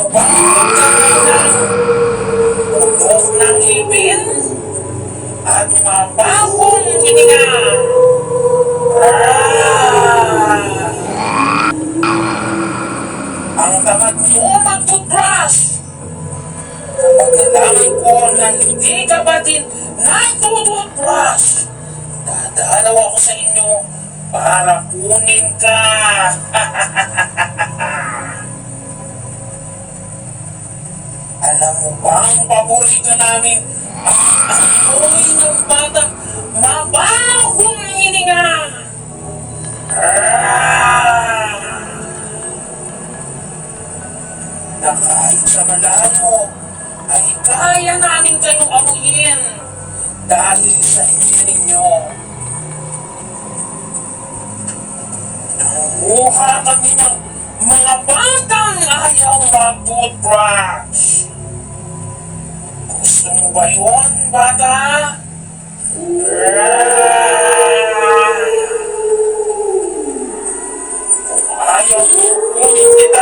mo bang magkaroon ng putok ng ngipin at mabahong hininga? Ang tamad mo mag-toothbrush. Kapag nalaman ko na hindi ka ba din nag-toothbrush, dadalaw ako sa inyo para kunin ka. Alam mo ba ang paborito namin? Ang amoy ng bata, mabahong hininga. Na kahit sa malayo ay kaya namin kayong amuyin dahil sa hindi ninyo. Nanguha kami ng mga batang ayaw mag-toothbrush. Gusto mo ba yun, bata? Kung ayaw, kunin kita.